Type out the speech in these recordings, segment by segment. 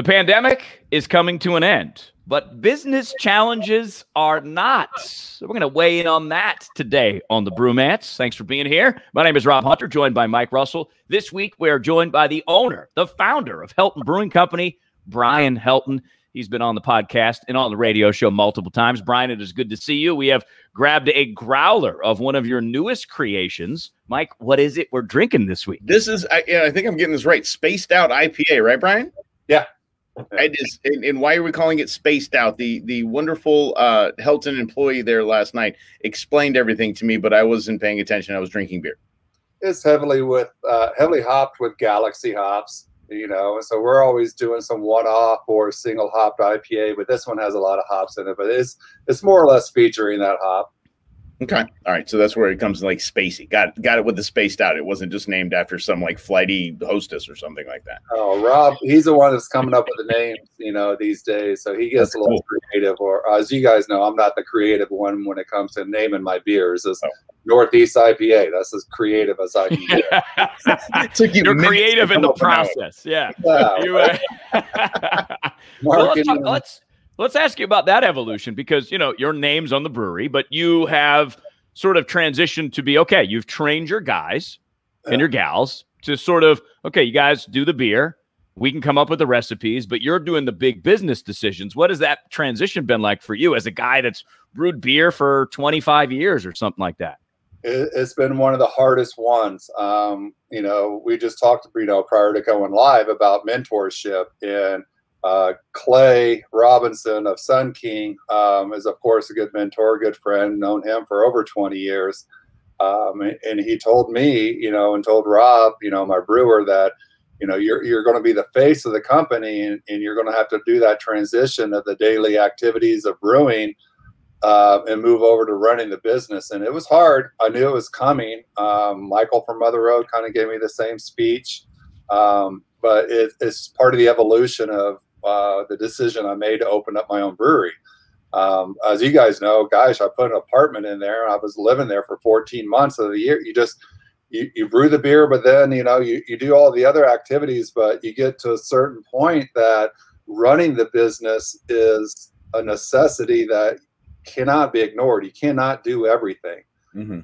The pandemic is coming to an end, but business challenges are not. So we're going to weigh in on that today on the Brewmance. Thanks for being here. My name is Rob Hunter, joined by Mike Russell. This week, we are joined by the owner, the founder of Helton Brewing Company, Brian Helton. He's been on the podcast and on the radio show multiple times. Brian, it is good to see you. We have grabbed a growler of one of your newest creations. Mike, what is it we're drinking this week? This is, I think I'm getting this right, Spaced Out IPA, right, Brian? Yeah. And why are we calling it Spaced Out? The wonderful Helton employee there last night explained everything to me, but I wasn't paying attention. I was drinking beer. It's heavily hopped with Galaxy hops, and so we're always doing some one-off or single hopped IPA, but this one has a lot of hops in it, but it's more or less featuring that hop. Okay. All right. So that's where it comes like spacey. Got it with the Spaced Out. It wasn't just named after some like flighty hostess or something like that. Oh, Rob, he's the one that's coming up with the names, these days. So he gets a little creative. Or as you guys know, I'm not the creative one when it comes to naming my beers. It's Northeast IPA. That's as creative as I can get. You're creative in the process. Yeah. Let's ask you about that evolution because, your name's on the brewery, but you have sort of transitioned to be, okay, you've trained your guys and your gals to sort of, okay, you guys do the beer. We can come up with the recipes, but you're doing the big business decisions. What has that transition been like for you as a guy that's brewed beer for 25 years or something like that? It's been one of the hardest ones. We just talked, prior to going live about mentorship, and Clay Robinson of Sun King is, of course, a good mentor, good friend, known him for over 20 years. And he told me, and told Rob, my brewer, that, you're going to be the face of the company, and you're going to have to do that transition of the daily activities of brewing and move over to running the business. And it was hard. I knew it was coming. Michael from Mother Road kind of gave me the same speech. But it's part of the evolution of the decision I made to open up my own brewery. As you guys know, gosh, I put an apartment in there. I was living there for 14 months of the year. You brew the beer, but then, you do all the other activities, but you get to a certain point that running the business is a necessity that cannot be ignored. You cannot do everything. Mm-hmm.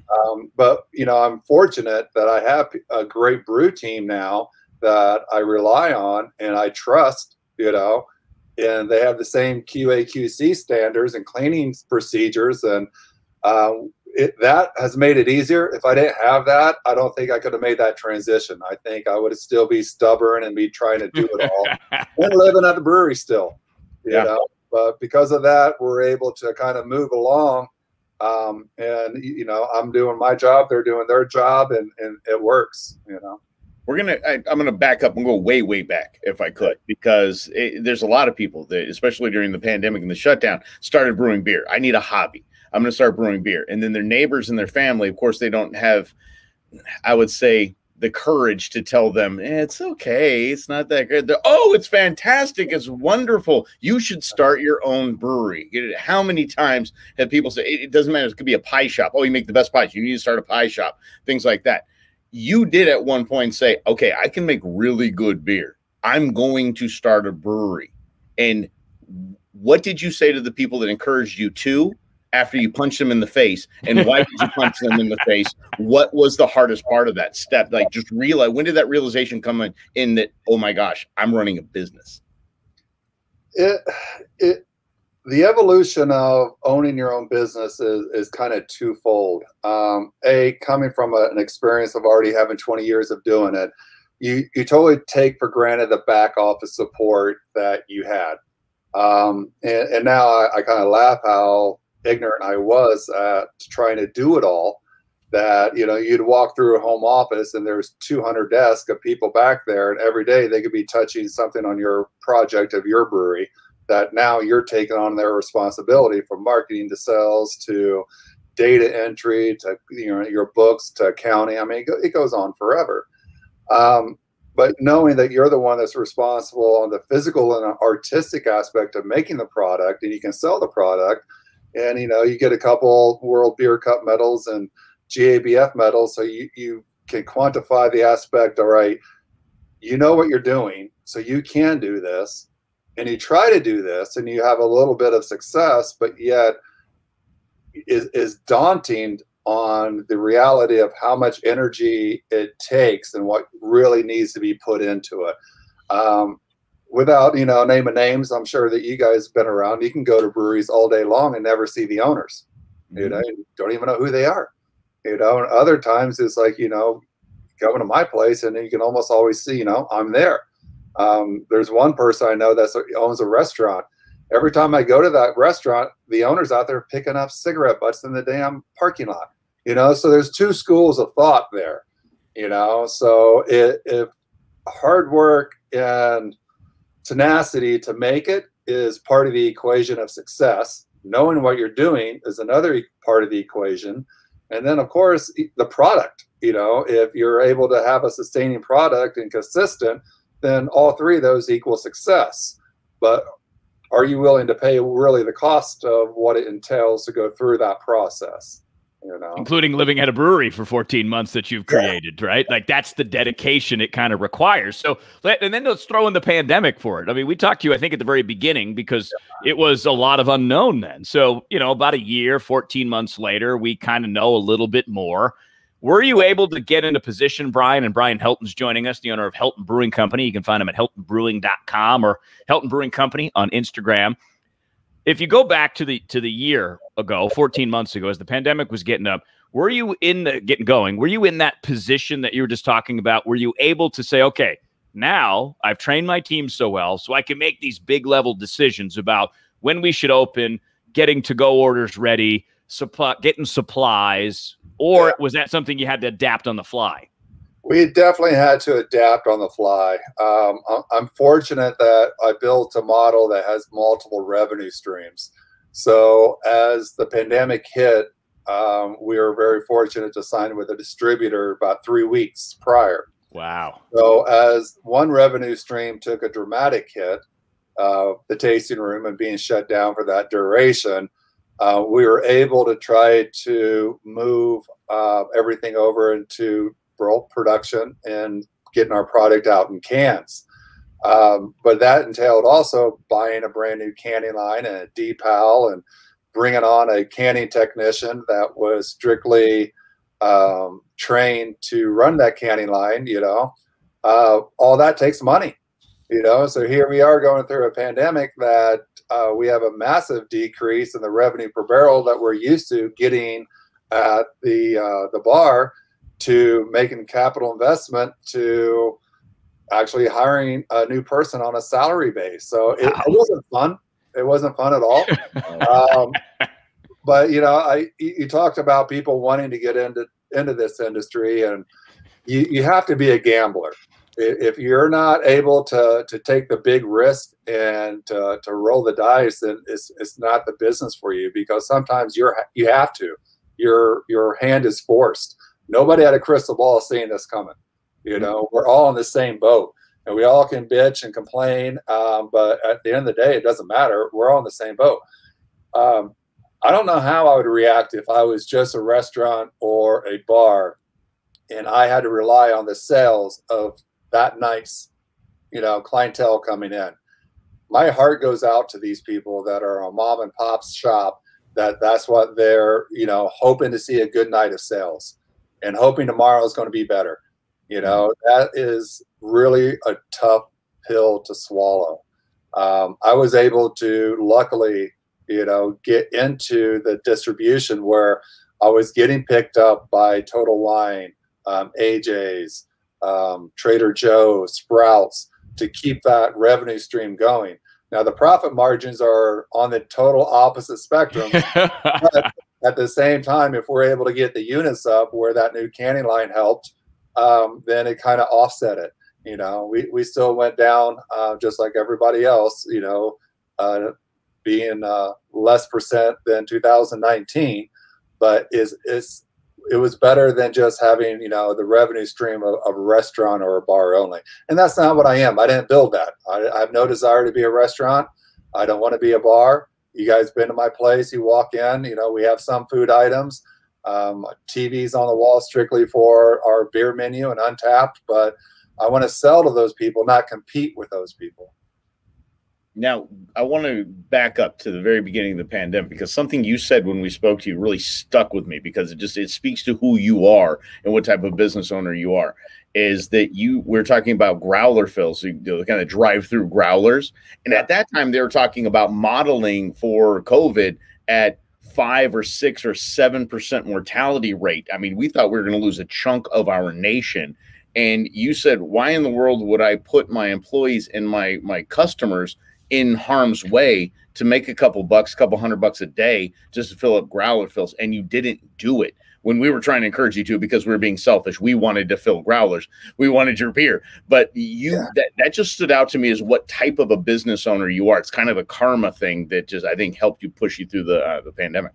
But, I'm fortunate that I have a great brew team now that I rely on and I trust, and they have the same QA/QC standards and cleaning procedures, and that has made it easier. If I didn't have that, I don't think I could have made that transition. I think I would still be stubborn and be trying to do it all and living at the brewery still, But because of that, we're able to kind of move along. And I'm doing my job, they're doing their job, and it works, I'm gonna back up and go way, way back if I could, because there's a lot of people that, especially during the pandemic and the shutdown, started brewing beer. I need a hobby. I'm gonna start brewing beer, and then their neighbors and their family, of course, they don't have, I would say, the courage to tell them it's okay, it's not that good. It's fantastic, it's wonderful. You should start your own brewery. How many times have people say it doesn't matter? It could be a pie shop. Oh, you make the best pies. You need to start a pie shop. Things like that. You did at one point say, okay, I can make really good beer. I'm going to start a brewery. And what did you say to the people that encouraged you to after you punched them in the face? And why did you punch them in the face? What was the hardest part of that step? Like, just realize, when did that realization come in that, oh my gosh, I'm running a business? The evolution of owning your own business is kind of twofold. Coming from an experience of already having 20 years of doing it, you totally take for granted the back office support that you had. And now I kind of laugh how ignorant I was at trying to do it all. That, you'd walk through a home office and there's 200 desks of people back there, and every day they could be touching something on your project of your brewery, that now you're taking on their responsibility, from marketing to sales to data entry to your books to accounting. I mean, it goes on forever. But knowing that you're the one that's responsible on the physical and artistic aspect of making the product, and you can sell the product, and you get a couple World Beer Cup medals and GABF medals, so you can quantify the aspect. All right, you know what you're doing, so you can do this. and you try to do this and you have a little bit of success, but yet is daunting on the reality of how much energy it takes and what really needs to be put into it. Without, naming names, I'm sure that you guys have been around. You can go to breweries all day long and never see the owners. You don't even know who they are. And other times it's like, coming to my place and you can almost always see, I'm there. There's one person I know that owns a restaurant. Every time I go to that restaurant, the owner's out there picking up cigarette butts in the damn parking lot. So there's two schools of thought there. So if hard work and tenacity to make it is part of the equation of success, knowing what you're doing is another part of the equation. And then, of course, the product. If you're able to have a sustaining product and consistent, then all three of those equal success. But are you willing to pay really the cost of what it entails to go through that process? Including living at a brewery for 14 months that you've created, right? Like that's the dedication it kind of requires. So, and then let's throw in the pandemic for it. I mean, we talked to you, I think, at the very beginning because it was a lot of unknown then. So, about a year, 14 months later, we kind of know a little bit more. Were you able to get into position, Brian? And Brian Helton's joining us, the owner of Helton Brewing Company. You can find him at heltonbrewing.com or Helton Brewing Company on Instagram. If you go back to the year ago, 14 months ago, as the pandemic was getting up, were you getting going? Were you in that position that you were just talking about? Were you able to say, okay, now I've trained my team so well, so I can make these big level decisions about when we should open, getting to-go orders ready, getting supplies, or was that something you had to adapt on the fly? We definitely had to adapt on the fly. I'm fortunate that I built a model that has multiple revenue streams. So as the pandemic hit, we were very fortunate to sign with a distributor about 3 weeks prior. Wow. So as one revenue stream took a dramatic hit, the tasting room and being shut down for that duration, we were able to try to move everything over into bulk production and getting our product out in cans. But that entailed also buying a brand new canning line and a decal and bringing on a canning technician that was strictly trained to run that canning line. All that takes money. So here we are going through a pandemic that we have a massive decrease in the revenue per barrel that we're used to getting at the bar, to making capital investment to actually hiring a new person on a salary base. So it wasn't fun. It wasn't fun at all. But you talked about people wanting to get into this industry, and you have to be a gambler. If you're not able to take the big risk and to roll the dice, then it's not the business for you, because sometimes you have to. Your hand is forced. Nobody had a crystal ball seeing this coming. We're all in the same boat, and we all can bitch and complain. But at the end of the day, it doesn't matter. We're all in the same boat. I don't know how I would react if I was just a restaurant or a bar and I had to rely on the sales of that night's, clientele coming in. My heart goes out to these people that are a mom and pop's shop, that's what they're, hoping to see a good night of sales and hoping tomorrow is going to be better. That is really a tough pill to swallow. I was able to, luckily, get into the distribution where I was getting picked up by Total Wine, AJ's, Trader Joe's, Sprouts, to keep that revenue stream going. Now, the profit margins are on the total opposite spectrum. But at the same time, if we're able to get the units up where that new canning line helped, then it kind of offset it. We still went down just like everybody else, being less percent than 2019, but it was better than just having, the revenue stream of a restaurant or a bar only. And that's not what I am. I didn't build that. I have no desire to be a restaurant. I don't want to be a bar. You guys been to my place, you walk in, we have some food items, TVs on the wall strictly for our beer menu and Untapped, but I want to sell to those people, not compete with those people. Now, I want to back up to the very beginning of the pandemic, because something you said when we spoke to you really stuck with me, because it speaks to who you are and what type of business owner you are. Is that we're talking about growler fills, so the kind of drive-through growlers. And at that time, they were talking about modeling for COVID at 5 or 6 or 7% mortality rate. I mean, we thought we were going to lose a chunk of our nation. And you said, why in the world would I put my employees and my customers in harm's way to make a couple bucks, couple $100 a day just to fill up growler fills? And you didn't do it when we were trying to encourage you to, because we were being selfish. We wanted to fill growlers. We wanted your beer. But that just stood out to me as what type of a business owner you are. It's kind of a karma thing that just, I think, helped you push you through the pandemic.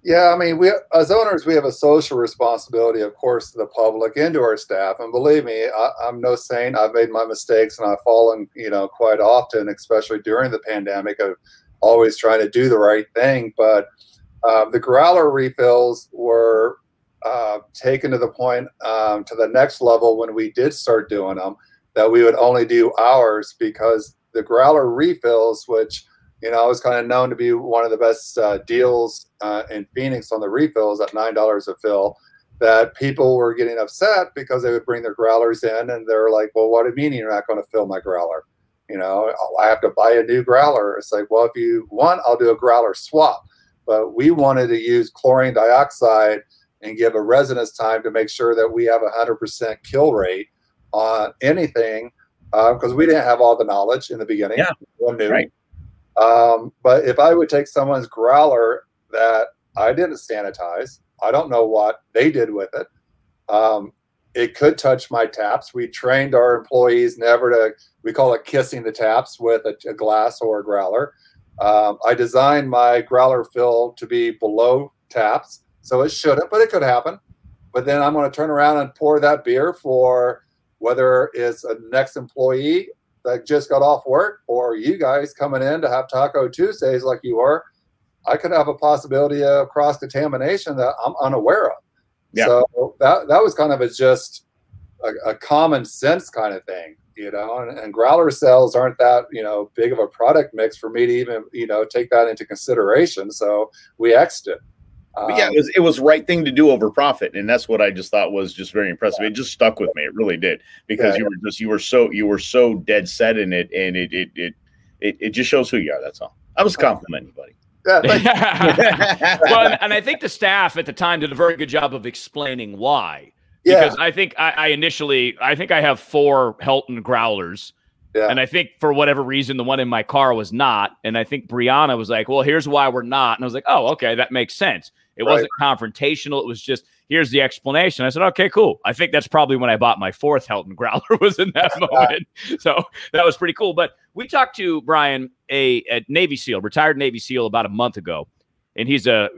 Yeah, I mean, we as owners, we have a social responsibility, of course, to the public and to our staff. And believe me, I'm no saint. I've made my mistakes, and I've fallen, quite often, especially during the pandemic, of always trying to do the right thing. But the growler refills were taken to the point, to the next level when we did start doing them, that we would only do ours, because the growler refills, which I was kind of known to be one of the best deals in Phoenix on the refills at $9 a fill, that people were getting upset because they would bring their growlers in and they're like, well, what do you mean you're not going to fill my growler? I have to buy a new growler. It's like, well, if you want, I'll do a growler swap. But we wanted to use chlorine dioxide and give a residence time to make sure that we have 100% kill rate on anything, because we didn't have all the knowledge in the beginning. Yeah, right. But if I would take someone's growler that I didn't sanitize, I don't know what they did with it. It could touch my taps. We trained our employees never to, we call it kissing the taps with a glass or a growler. I designed my growler fill to be below taps, so it shouldn't, but it could happen. But then I'm going to turn around and pour that beer for whether it's a next employee that just got off work, or you guys coming in to have Taco Tuesdays like you are. I could have a possibility of cross-contamination that I'm unaware of. Yeah. So that was kind of just a common sense kind of thing, and growler cells aren't that, big of a product mix for me to even, take that into consideration. So we X'd it. But yeah, it was the right thing to do over profit, and that's what I just thought was just very impressive. It just stuck with me. It really did, because you were so dead set in it, and it just shows who you are. That's all. I was complimenting you, buddy. Yeah, well, and I think the staff at the time did a very good job of explaining why. Because I think I have 4 Helton growlers. Yeah. And I think for whatever reason, the one in my car was not. And I think Brianna was like, well, here's why we're not. And I was like, oh, okay, that makes sense. It wasn't confrontational. It was just, here's the explanation. I said, okay, cool. I think that's probably when I bought my 4th Helton growler, was in that moment. So that was pretty cool. But we talked to Brian, a Navy SEAL, retired Navy SEAL, about a month ago. And he's an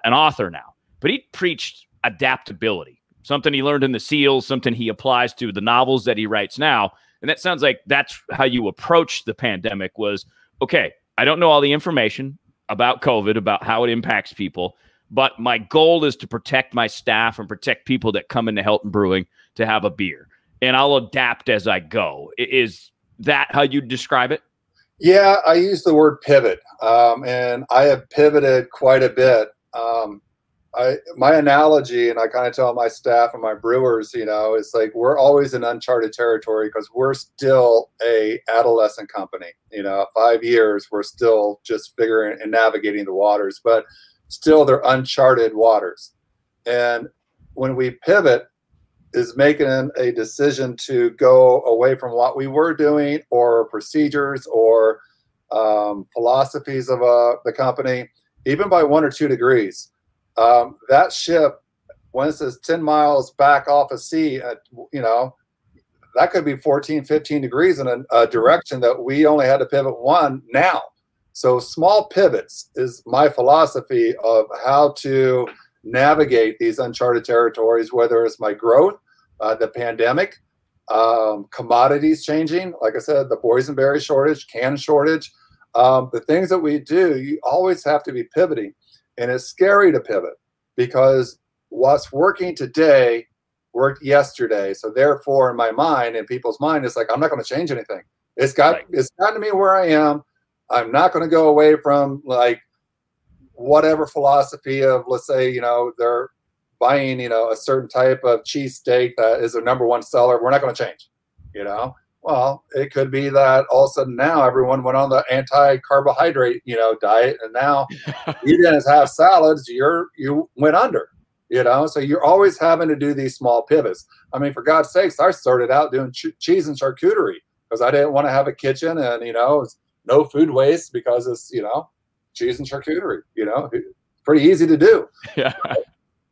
author now. But he preached adaptability, something he learned in the SEALs, something he applies to the novels that he writes now. And that sounds like that's how you approach the pandemic was, okay, I don't know all the information about COVID, about how it impacts people, but my goal is to protect my staff and protect people that come into Helton Brewing to have a beer. And I'll adapt as I go. Is that how you describe it? Yeah, I use the word pivot. And I have pivoted quite a bit. My analogy, and I kind of tell my staff and my brewers, it's like we're always in uncharted territory, because we're still a adolescent company. 5 years, we're still just figuring and navigating the waters, but still they're uncharted waters. And when we pivot, is making a decision to go away from what we were doing, or procedures, or philosophies of the company, even by 1 or 2 degrees. That ship, once it's 10 miles back off of sea, that could be 14, 15 degrees in a direction that we only had to pivot 1 now. So small pivots is my philosophy of how to navigate these uncharted territories, whether it's my growth, the pandemic, commodities changing, like I said, the boysenberry shortage, can shortage, the things that we do, you always have to be pivoting. And it's scary to pivot, because what's working today worked yesterday. So therefore, in my mind, in people's mind, it's like, I'm not going to change anything. It's gotten to me where I am. I'm not going to go away from like whatever philosophy of, let's say, you know, they're buying, you know, a certain type of cheesesteak that is their #1 seller. We're not going to change, you know. Well, it could be that all of a sudden now everyone went on the anti-carbohydrate, you know, diet, and now you didn't have salads, you went under, you know. So you're always having to do these small pivots. I mean, for God's sakes, I started out doing cheese and charcuterie because I didn't want to have a kitchen, and you know, it's no food waste because it's, you know, cheese and charcuterie. You know, it's pretty easy to do. Yeah.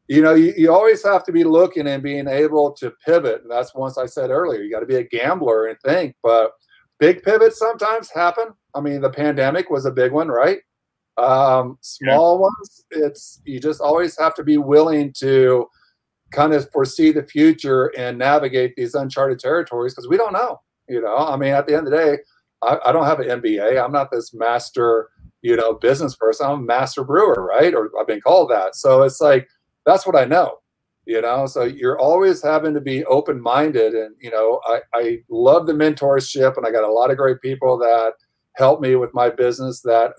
You know, you always have to be looking and being able to pivot. And that's once I said earlier, you got to be a gambler and think. But big pivots sometimes happen. I mean, the pandemic was a big one, right? Small ones, you just always have to be willing to kind of foresee the future and navigate these uncharted territories because we don't know. You know, I mean, at the end of the day, I don't have an MBA. I'm not this master, you know, business person. I'm a master brewer, right? Or I've been called that. So it's like, that's what I know, you know. So you're always having to be open-minded. And, you know, I love the mentorship, and I got a lot of great people that help me with my business that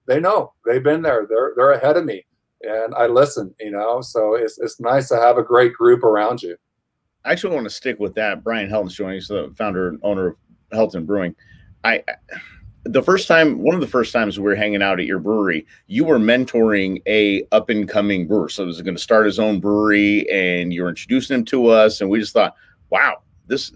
they know, they've been there, they're ahead of me, and I listen, you know. So it's nice to have a great group around you. I actually want to stick with that. Brian Helton's joining us, the founder and owner of Helton Brewing. One of the first times we were hanging out at your brewery, you were mentoring a up and coming brewer. So he was going to start his own brewery, and you were introducing him to us. And we just thought, wow, this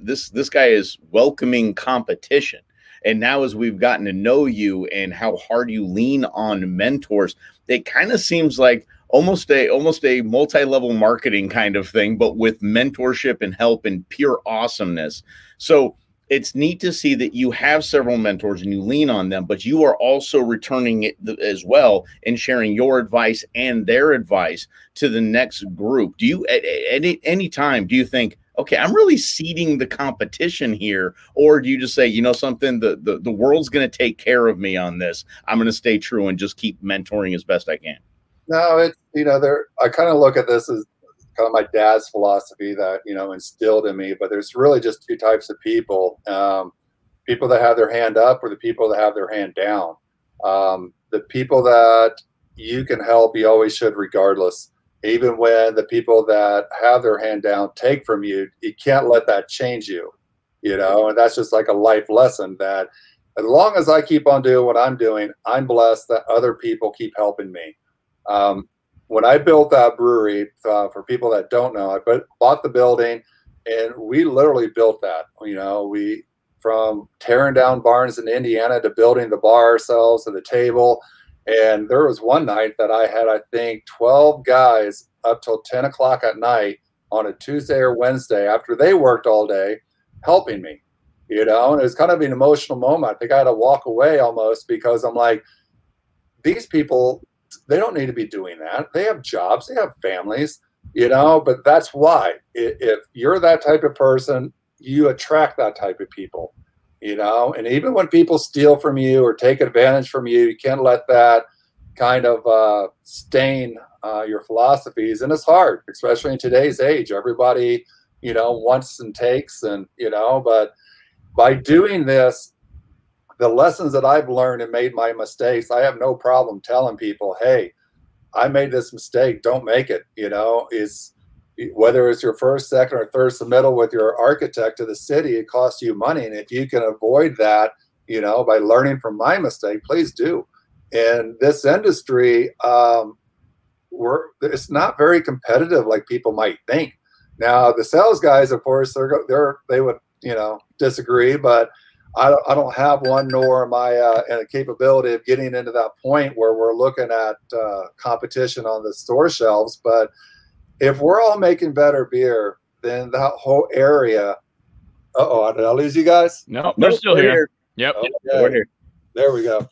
guy is welcoming competition. And now as we've gotten to know you and how hard you lean on mentors, it kind of seems like almost a multi-level marketing kind of thing, but with mentorship and help and pure awesomeness. So it's neat to see that you have several mentors and you lean on them, but you are also returning it as well and sharing your advice and their advice to the next group. Do you at any time do you think, okay, I'm really seeding the competition here? Or do you just say, you know something, the world's going to take care of me on this. I'm going to stay true and just keep mentoring as best I can? No, it's, you know, I kind of look at this as kind of my dad's philosophy that, you know, instilled in me, but there's really just two types of people. People that have their hand up, or the people that have their hand down. The people that you can help, you always should, regardless. Even when the people that have their hand down take from you, you can't let that change you, you know. And that's just like a life lesson, that as long as I keep on doing what I'm doing, I'm blessed that other people keep helping me. When I built that brewery, for people that don't know, I bought the building, and we literally built that. You know, from tearing down barns in Indiana to building the bar ourselves and the table. And there was one night that I had, I think, 12 guys up till 10 o'clock at night on a Tuesday or Wednesday after they worked all day helping me, you know. And it was kind of an emotional moment. I think I had to walk away almost, because I'm like, these people, they don't need to be doing that. They have jobs, they have families, you know. But that's why, if you're that type of person, you attract that type of people, you know. And even when people steal from you or take advantage from you, you can't let that kind of stain your philosophies. And it's hard, especially in today's age. Everybody, you know, wants and takes, and, you know. But by doing this, the lessons that I've learned and made my mistakes, I have no problem telling people, hey, I made this mistake, don't make it. You know, whether it's your first, second, or third submittal with your architect to the city, it costs you money. And if you can avoid that, you know, by learning from my mistake, please do. In this industry, it's not very competitive like people might think. Now, the sales guys, of course, they would, you know, disagree, but I don't have one, nor am I capability of getting into that point where we're looking at competition on the store shelves. But if we're all making better beer, then that whole area. Did I lose you guys? No, they're still here. Yep. Okay. We're here. There we go.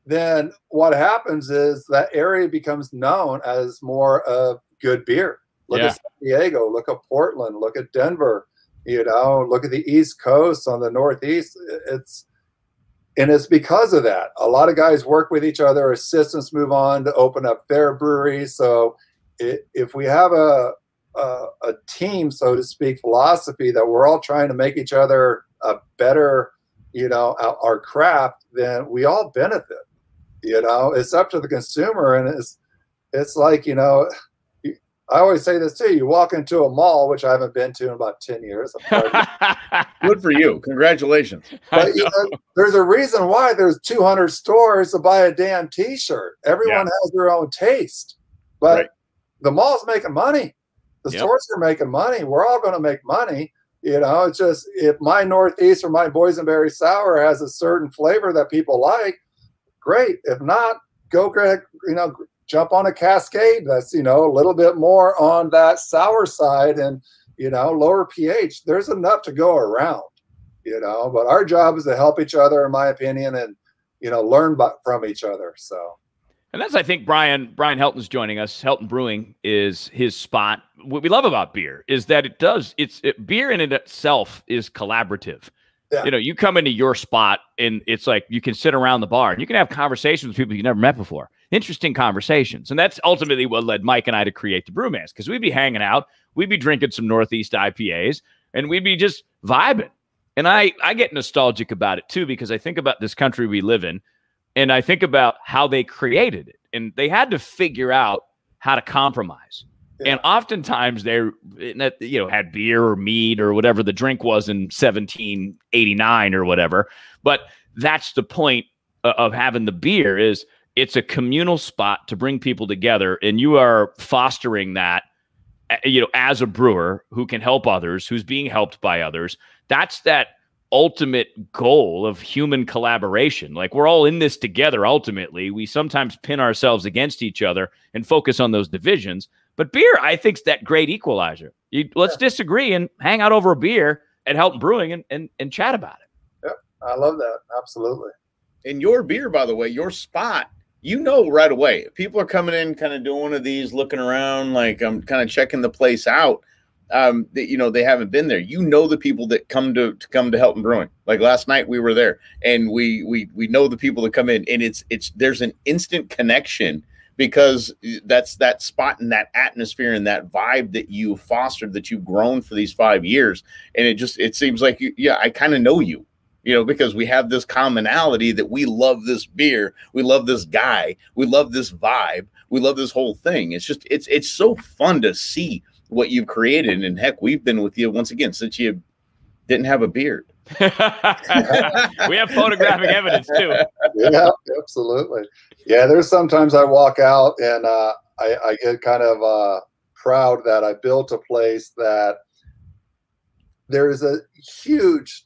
Then what happens is that area becomes known as more of good beer. Look at San Diego, look at Portland, look at Denver, you know, look at the East Coast on the Northeast. It's because of that. A lot of guys work with each other. Assistants move on to open up their breweries. So if we have a team, so to speak, philosophy that we're all trying to make each other a better, our craft, then we all benefit. It's up to the consumer, and it's like, I always say this too. You walk into a mall, which I haven't been to in about 10 years. Good for you. Congratulations. But there's a reason why there's 200 stores to buy a damn T-shirt. Everyone has their own taste, but the mall's making money. The stores are making money. We're all going to make money. It's just, if my Northeast or my Boysenberry Sour has a certain flavor that people like, great. If not, go grab, jump on a Cascade that's, a little bit more on that sour side and, lower pH. There's enough to go around, but our job is to help each other, in my opinion, and, learn from each other. So. And that's, I think, Brian Helton's joining us. Helton Brewing is his spot. What we love about beer is that beer in itself is collaborative. Yeah. You come into your spot and it's like you can sit around the bar and you can have conversations with people you never met before. Interesting conversations. And that's ultimately what led Mike and I to create the Brewmance, because we'd be hanging out, we'd be drinking some Northeast IPAs, and we'd be just vibing. And I get nostalgic about it too, because I think about this country we live in, and I think about how they created it. And they had to figure out how to compromise. Yeah. And oftentimes they had beer or mead or whatever the drink was in 1789 or whatever. But that's the point of having the beer, is it's a communal spot to bring people together. And you are fostering that, as a brewer who can help others, who's being helped by others. That's that ultimate goal of human collaboration. Like, we're all in this together. Ultimately, we sometimes pin ourselves against each other and focus on those divisions. But beer, I think, is that great equalizer. Let's disagree and hang out over a beer at Helton Brewing and chat about it. Yep, I love that. Absolutely. And your beer, by the way, your spot, right away. People are coming in kind of doing one of these, looking around, like I'm kind of checking the place out. They haven't been there. The people that come to Helton Brewing. Like last night we were there, and we know the people that come in, and there's an instant connection, because that's that spot and that atmosphere and that vibe that you fostered, that you've grown for these 5 years. And it seems like, I kind of know you, because we have this commonality that we love this beer. We love this guy. We love this vibe. We love this whole thing. It's just, it's so fun to see what you've created. And heck, we've been with you once again since you didn't have a beard. We have photographic evidence too. Yeah, absolutely. Yeah, there's sometimes I walk out and I get kind of proud that I built a place that there's a huge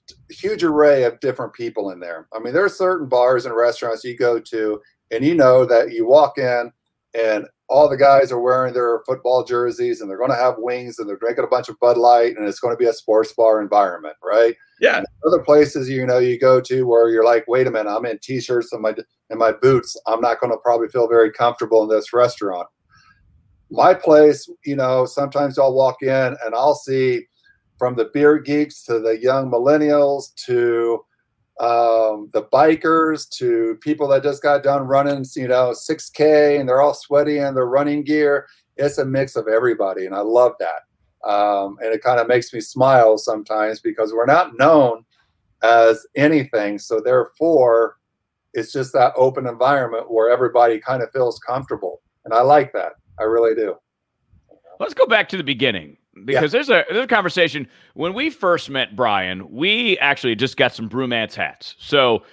array of different people in there. I mean, there are certain bars and restaurants you go to, and that you walk in and all the guys are wearing their football jerseys and they're going to have wings and they're drinking a bunch of Bud Light, and it's going to be a sports bar environment, right? Yeah. And other places, you go to where you're like, wait a minute, I'm in T-shirts and my boots. I'm not going to probably feel very comfortable in this restaurant. My place, sometimes I'll walk in and I'll see, from the beer geeks to the young millennials to the bikers to people that just got done running, 6K, and they're all sweaty in their running gear. It's a mix of everybody, and I love that. And it kind of makes me smile sometimes, because we're not known as anything. So therefore, it's just that open environment where everybody kind of feels comfortable. And I like that. I really do. Let's go back to the beginning, because there's a conversation. When we first met Brian, we actually just got some Brewmance hats. So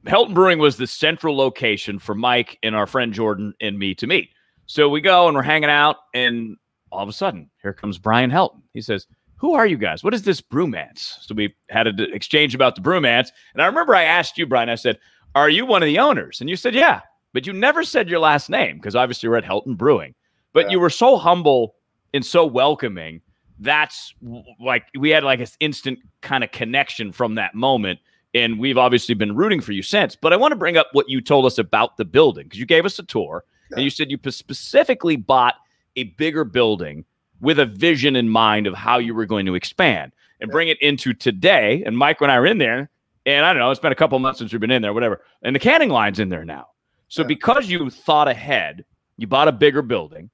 Helton Brewing was the central location for Mike and our friend Jordan and me to meet. So we go and we're hanging out, and all of a sudden, here comes Brian Helton. He says, "Who are you guys? What is this Brewmance?" So we had an exchange about the Brewmance. And I remember I asked you, Brian, I said, "Are you one of the owners?" And you said, "Yeah." But you never said your last name, because obviously we're at Helton Brewing. But you were so humble and so welcoming. That's like, we had like an instant kind of connection from that moment. And we've obviously been rooting for you since. But I want to bring up what you told us about the building, because you gave us a tour and you said you specifically bought a bigger building with a vision in mind of how you were going to expand and bring it into today. And Mike and I were in there, and I don't know, it's been a couple months since we've been in there, whatever. And the canning line's in there now. So because you thought ahead, you bought a bigger building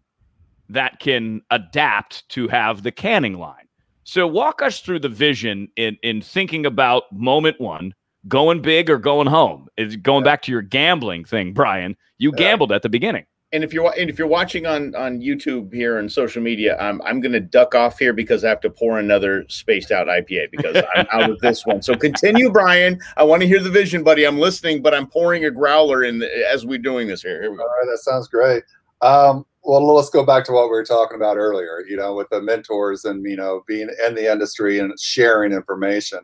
that can adapt to have the canning line. So walk us through the vision in thinking about moment one, going big or going home. Is going back to your gambling thing, Brian. You gambled at the beginning. And if you're watching on YouTube here and social media, I'm going to duck off here because I have to pour another spaced out IPA because I'm out of this one. So continue, Brian. I want to hear the vision, buddy. I'm listening, but I'm pouring a growler in as we're doing this here. Here we go. All right, that sounds great. Well, let's go back to what we were talking about earlier, you know, with the mentors and, you know, being in the industry and sharing information.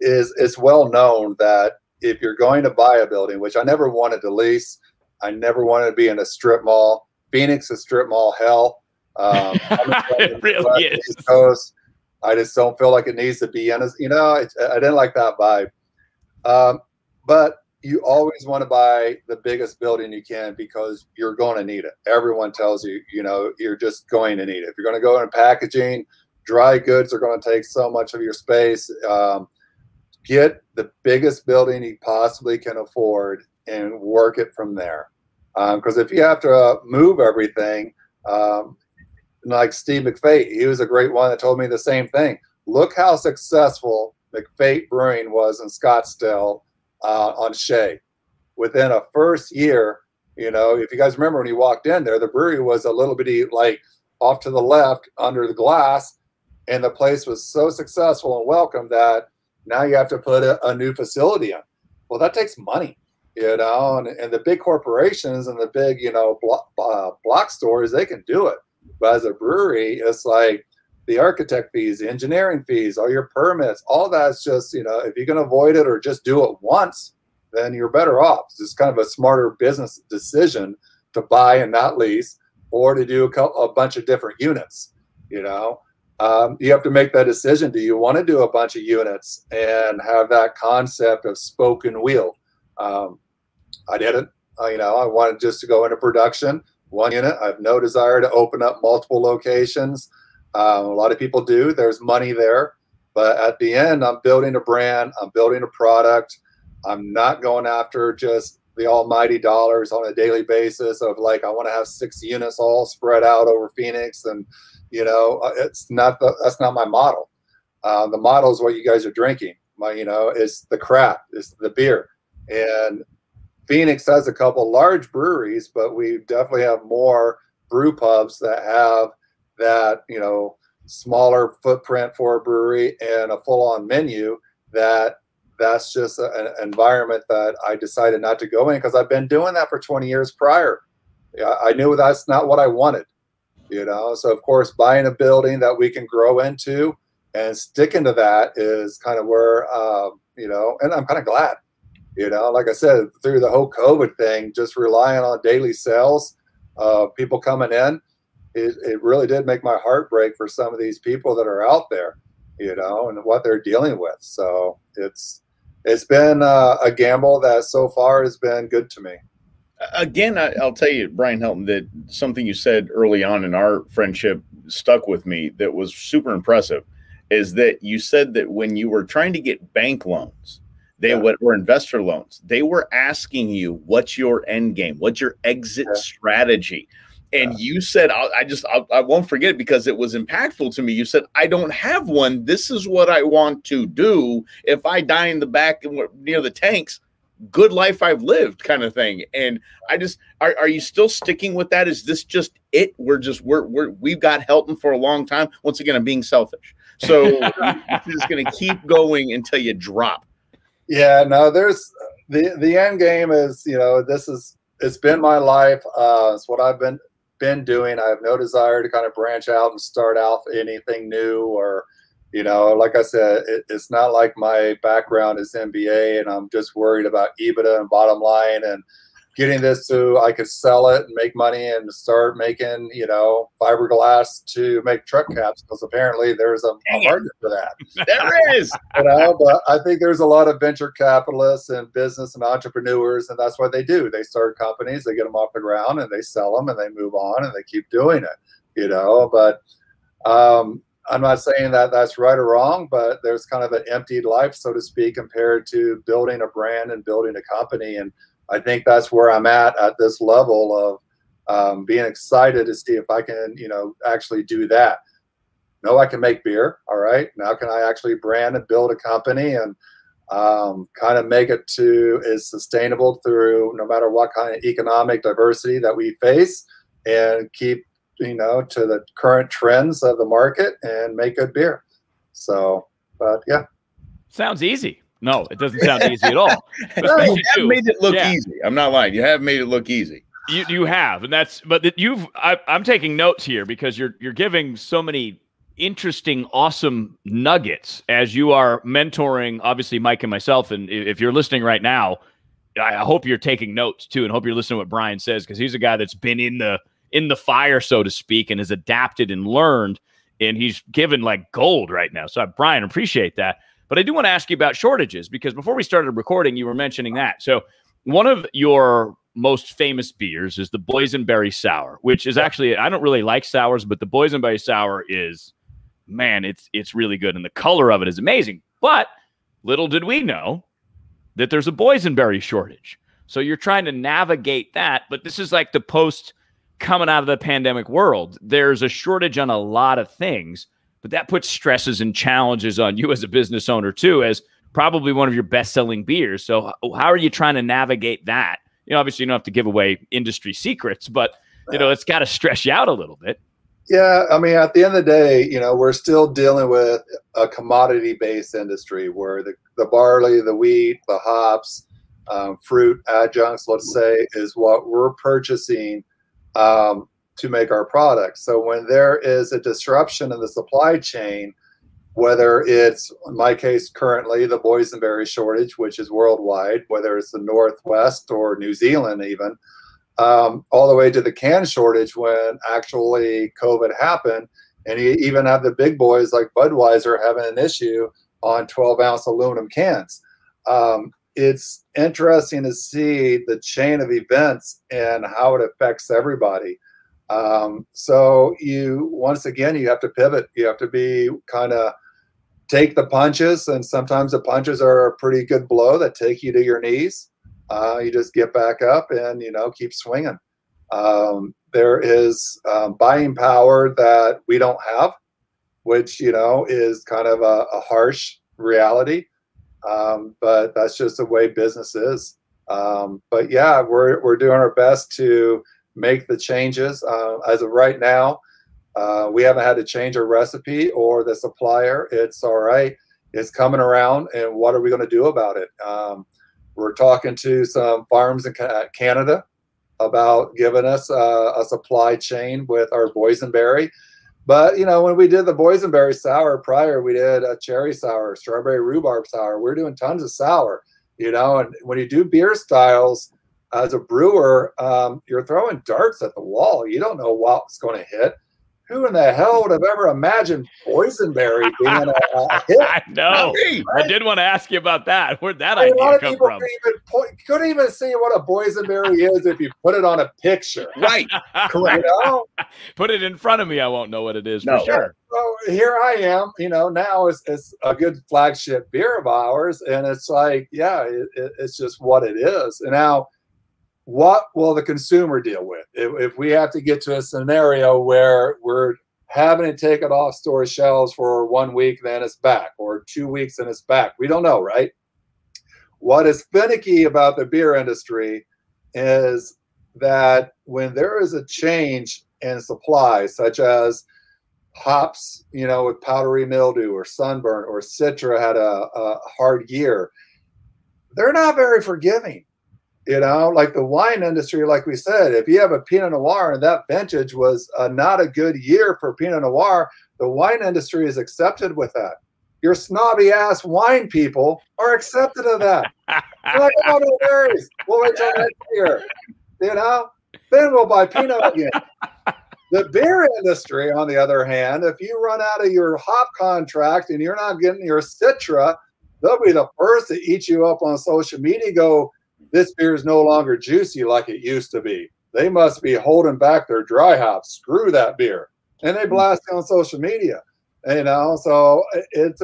It's well known that if you're going to buy a building, which I never wanted to lease, I never wanted to be in a strip mall. Phoenix is strip mall hell. It really is. Coast. I just don't feel like it needs to be in a, you know, I didn't like that vibe. But you always want to buy the biggest building you can because you're going to need it. Everyone tells you, you know, you're just going to need it. If you're going to go in packaging, dry goods are going to take so much of your space. Get the biggest building you possibly can afford and work it from there. Because if you have to move everything, like Steve McFate, he was a great one that told me the same thing. Look how successful McFate Brewing was in Scottsdale on Shea. Within a first year, you know, if you guys remember when you walked in there, the brewery was a little bitty like off to the left under the glass, and the place was so successful and welcome that now you have to put a new facility in. Well, that takes money, you know, and the big corporations and the big, you know, block stores, they can do it. But as a brewery, it's like the architect fees, the engineering fees, all your permits, all that's just, you know, if you can avoid it or just do it once, then you're better off. It's kind of a smarter business decision to buy and not lease, or to do a bunch of different units, you know. You have to make that decision. Do you want to do a bunch of units and have that concept of spoken wheel? I didn't. You know, I wanted just to go into production, one unit. I have no desire to open up multiple locations. A lot of people do. There's money there. But at the end, I'm building a brand. I'm building a product. I'm not going after just the almighty dollars on a daily basis of like, I want to have 6 units all spread out over Phoenix. And, you know, that's not my model. The model is what you guys are drinking. You know, it's the craft, it's the beer. And Phoenix has a couple large breweries, but we definitely have more brew pubs that have that, you know, smaller footprint for a brewery and a full-on menu. That's just an environment that I decided not to go in because I've been doing that for 20 years prior. I knew that's not what I wanted, you know. So of course, buying a building that we can grow into and sticking to that is kind of where, you know, and I'm kind of glad, you know, like I said, through the whole COVID thing, just relying on daily sales, people coming in, it really did make my heart break for some of these people that are out there, you know, and what they're dealing with. So it's been a gamble that so far has been good to me. Again, I'll tell you, Brian Helton, that something you said early on in our friendship stuck with me that was super impressive, is that you said that when you were trying to get bank loans, were investor loans, they were asking you, what's your end game? What's your exit strategy? And you said, I won't forget it because it was impactful to me. You said, I don't have one. This is what I want to do. If I die in the back near the tanks, good life I've lived, kind of thing. And I just, are you still sticking with that? Is this just it? We've got Helton for a long time. Once again, I'm being selfish. So you're just going to keep going until you drop. Yeah, no, there's the end game is, you know, it's been my life. It's what I've been doing. I have no desire to kind of branch out and start out anything new, or, you know, like I said, it's not like my background is MBA and I'm just worried about EBITDA and bottom line and getting this so I could sell it and make money and start making, you know, fiberglass to make truck caps, because apparently there's a market for that. There is. You know, but I think there's a lot of venture capitalists and business and entrepreneurs, and that's what they do. They start companies, they get them off the ground, and they sell them, and they move on, and they keep doing it, you know. But I'm not saying that that's right or wrong, but there's kind of an emptied life, so to speak, compared to building a brand and building a company. And I think that's where I'm at this level of being excited to see if I can, you know, actually do that. know I can make beer. All right, now can I actually brand and build a company and kind of make it to is sustainable through no matter what kind of economic diversity that we face, and keep, you know, to the current trends of the market and make good beer. So, but yeah. Sounds easy. No, it doesn't sound easy at all. You have made it look easy. I'm not lying. You have made it look easy. You have, and that's, but I'm taking notes here because you're giving so many interesting, awesome nuggets as you are mentoring, obviously, Mike and myself. And if you're listening right now, I hope you're taking notes too, and hope you're listening to what Brian says, because he's a guy that's been in the fire, so to speak, and has adapted and learned, and he's given like gold right now. So Brian, appreciate that. But I do want to ask you about shortages, because before we started recording, you were mentioning that. So one of your most famous beers is the Boysenberry Sour, which is actually, I don't really like sours, but the Boysenberry Sour is, man, it's really good. And the color of it is amazing. But little did we know that there's a boysenberry shortage. So you're trying to navigate that. But this is like the post coming out of the pandemic world. There's a shortage on a lot of things, but that puts stresses and challenges on you as a business owner too, as probably one of your best-selling beers. So how are you trying to navigate that? You know, obviously you don't have to give away industry secrets, but you know, it's got to stress you out a little bit. Yeah, I mean, at the end of the day, you know, we're still dealing with a commodity-based industry where the barley, the wheat, the hops, fruit adjuncts, let's say, is what we're purchasing to make our products. So when there is a disruption in the supply chain, whether it's, in my case, currently the boysenberry shortage, which is worldwide, whether it's the Northwest or New Zealand even, all the way to the can shortage when actually COVID happened, and you even have the big boys like Budweiser having an issue on 12-ounce aluminum cans. It's interesting to see the chain of events and how it affects everybody. So once again, you have to pivot. You have to be kind of take the punches, and sometimes the punches are a pretty good blow that take you to your knees. You just get back up and, you know, keep swinging. There is buying power that we don't have, which, you know, is kind of a harsh reality. But that's just the way business is. But yeah, we're doing our best to make the changes. As of right now, we haven't had to change our recipe or the supplier. It's all right. It's coming around, and what are we going to do about it? We're talking to some farms in Canada about giving us a supply chain with our boysenberry. But, you know, when we did the boysenberry sour prior, we did a cherry sour, strawberry rhubarb sour. We're doing tons of sour, you know, and when you do beer styles as a brewer, you're throwing darts at the wall. You don't know what's going to hit. Who in the hell would have ever imagined boysenberry being a hit? I know. Right? I did want to ask you about that. Where'd that idea come from? Couldn't even see what a boysenberry is if you put it on a picture. Right. Correct. You know? Put it in front of me. I won't know what it is for sure. So here I am. You know, now it's a good flagship beer of ours, and it's like, yeah, it's just what it is. And now, what will the consumer deal with if we have to get to a scenario where we're having to take it off store shelves for 1 week, then it's back, or 2 weeks and it's back? We don't know, right? What is finicky about the beer industry is that when there is a change in supply, such as hops, you know, with powdery mildew or sunburn, or Citra had a hard year, they're not very forgiving. You know, like the wine industry, like we said, if you have a Pinot Noir and that vintage was not a good year for Pinot Noir, the wine industry is accepted with that. Your snobby ass wine people are accepted of that. You're like, oh, no worries. We'll wait till next year. You know, then we'll buy Pinot again. The beer industry, on the other hand, if you run out of your hop contract and you're not getting your Citra, they'll be the first to eat you up on social media, go, this beer is no longer juicy like it used to be. They must be holding back their dry hops. Screw that beer. And they blast it on social media. You know, so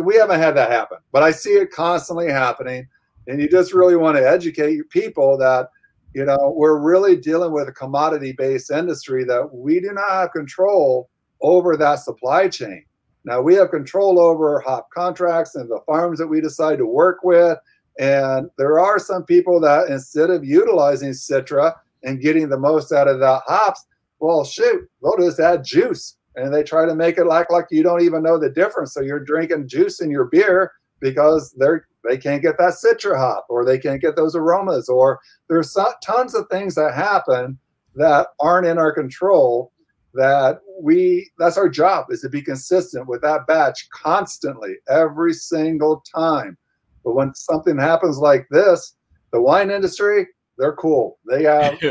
we haven't had that happen. But I see it constantly happening. And you just really want to educate your people that, you know, we're really dealing with a commodity-based industry that we do not have control over that supply chain. Now we have control over hop contracts and the farms that we decide to work with. And there are some people that instead of utilizing Citra and getting the most out of the hops, well, shoot, they'll just add juice. And they try to make it like you don't even know the difference. So you're drinking juice in your beer because they can't get that Citra hop, or they can't get those aromas, or there's tons of things that happen that aren't in our control. That's our job, is to be consistent with that batch constantly, every single time. But when something happens like this, the wine industry, they're cool. They have,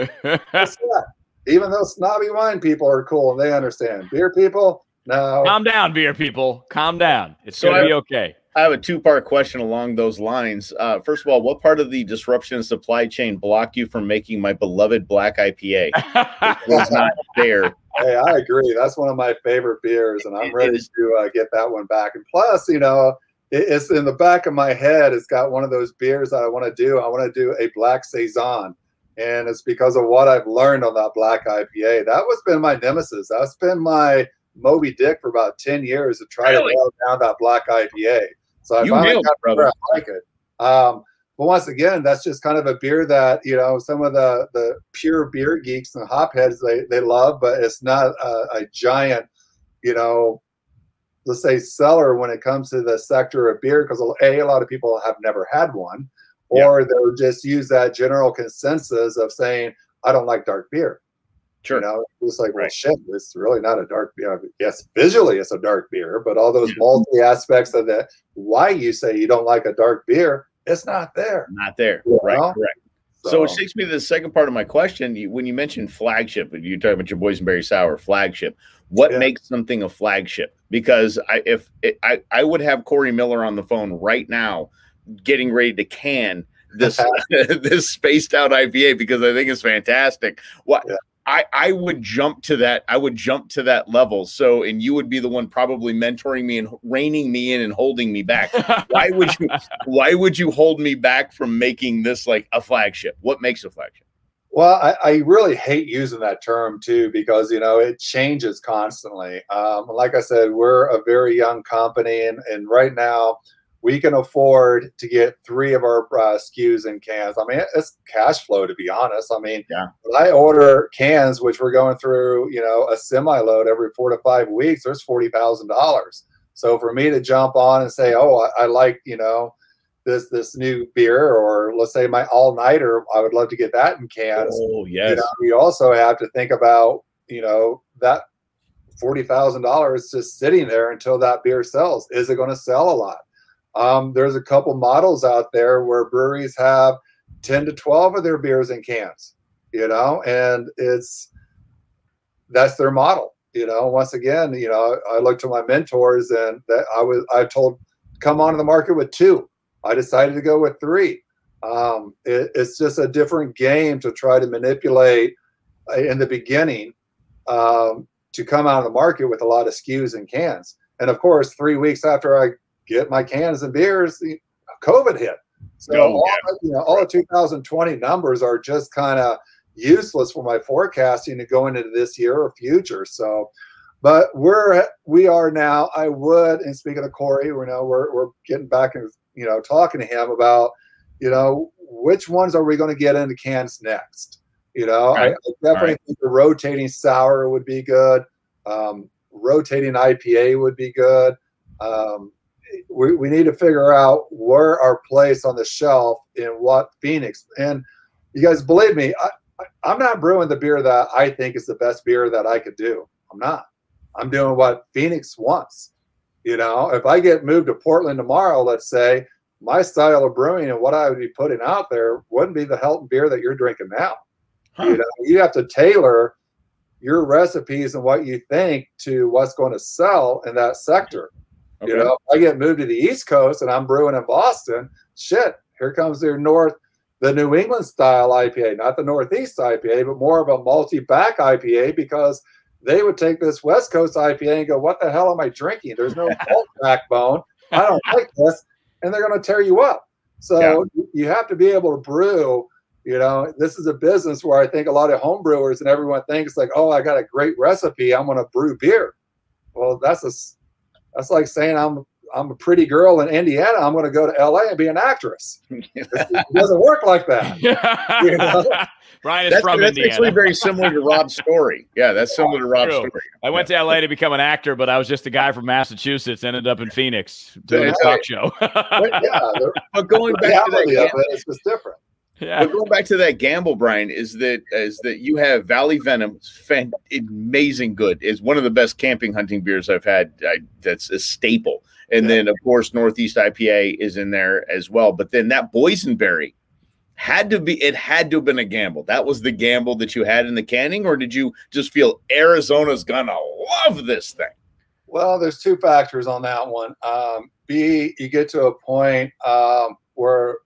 even though snobby wine people are cool and they understand. Beer people, no. Calm down, beer people. Calm down. It's going to be okay. I have a two-part question along those lines. First of all, what part of the disruption in supply chain blocked you from making my beloved black IPA? It was not fair. Hey, I agree. That's one of my favorite beers, and I'm ready to get that one back. And plus, it's in the back of my head. It's got one of those beers that I want to do. I want to do a black saison, and it's because of what I've learned on that black IPA. That was been my nemesis. That's been my Moby Dick for about 10 years to try to nail down that black IPA. So I finally got where I like it. But once again, that's just kind of a beer that, some of the pure beer geeks and hopheads, they love, but it's not a giant, let's say seller when it comes to the sector of beer, because a lot of people have never had one, or they'll just use that general consensus of saying, I don't like dark beer. Sure. It's like, well, shit, it's really not a dark beer. Yes, visually it's a dark beer, but all those multi aspects of that, why you say you don't like a dark beer, it's not there. Not there. Right, correct. So it takes me to the second part of my question. When you mentioned flagship, you're talking about your Boysenberry Sour flagship. What makes something a flagship? Because I would have Corey Miller on the phone right now getting ready to can this this spaced out IPA because I think it's fantastic. What? Yeah. I would jump to that. I would jump to that level. So, and you would be the one probably mentoring me and reining me in and holding me back. Why would you hold me back from making this like a flagship? What makes a flagship? Well, I really hate using that term too, because, it changes constantly. Like I said, we're a very young company, and right now we can afford to get 3 of our SKUs in cans. I mean, it's cash flow, to be honest. I mean, when I order cans, which we're going through, a semi-load every 4 to 5 weeks, there's $40,000. So for me to jump on and say, oh, I like, this new beer, or let's say my all-nighter, I would love to get that in cans. Oh, yes. We also have to think about, that $40,000 just sitting there until that beer sells. Is it going to sell a lot? There's a couple models out there where breweries have 10 to 12 of their beers in cans, and that's their model. Once again, I look to my mentors, and that I told come onto the market with 2. I decided to go with 3. It's just a different game to try to manipulate in the beginning to come out of the market with a lot of SKUs and cans. And of course, 3 weeks after I get my cans and beers, COVID hit. So all the 2020 numbers are just kind of useless for my forecasting to go into this year or future. So, but we are now. I would, and speaking of Corey, we're getting back and talking to him about which ones are we going to get into cans next. I definitely think the rotating sour would be good. Rotating IPA would be good. We need to figure out where our place on the shelf in what Phoenix. And you guys, believe me, I'm not brewing the beer that I think is the best beer that I could do. I'm not. I'm doing what Phoenix wants. If I get moved to Portland tomorrow, let's say, my style of brewing and what I would be putting out there wouldn't be the Helton beer that you're drinking now. You have to tailor your recipes and what you think to what's going to sell in that sector. Okay. If I get moved to the East Coast and I'm brewing in Boston, shit, here comes the New England style IPA, not the Northeast IPA, but more of a multi-back IPA, because they would take this West Coast IPA and go, what the hell am I drinking? There's no malt backbone. I don't like this. And they're going to tear you up. So you have to be able to brew. This is a business where I think a lot of home brewers and everyone thinks like, oh, I got a great recipe, I'm going to brew beer. Well, that's That's like saying I'm a pretty girl in Indiana. I'm going to go to LA and be an actress. It doesn't work like that. You know? Brian is from Indiana. That's actually very similar to Rob's story. Yeah, that's similar to Rob's story. I went to LA to become an actor, but I was just a guy from Massachusetts, ended up in Phoenix doing a talk show. But going back to that, it's just different. Yeah. But going back to that gamble, Brian, is that you have Valley Venom, amazing good. It's one of the best camping hunting beers I've had. That's a staple. And then, of course, Northeast IPA is in there as well. But then that Boysenberry had to have been a gamble. That was the gamble that you had in the canning, or did you just feel Arizona's gonna love this thing? Well, there's two factors on that one. B, you get to a point where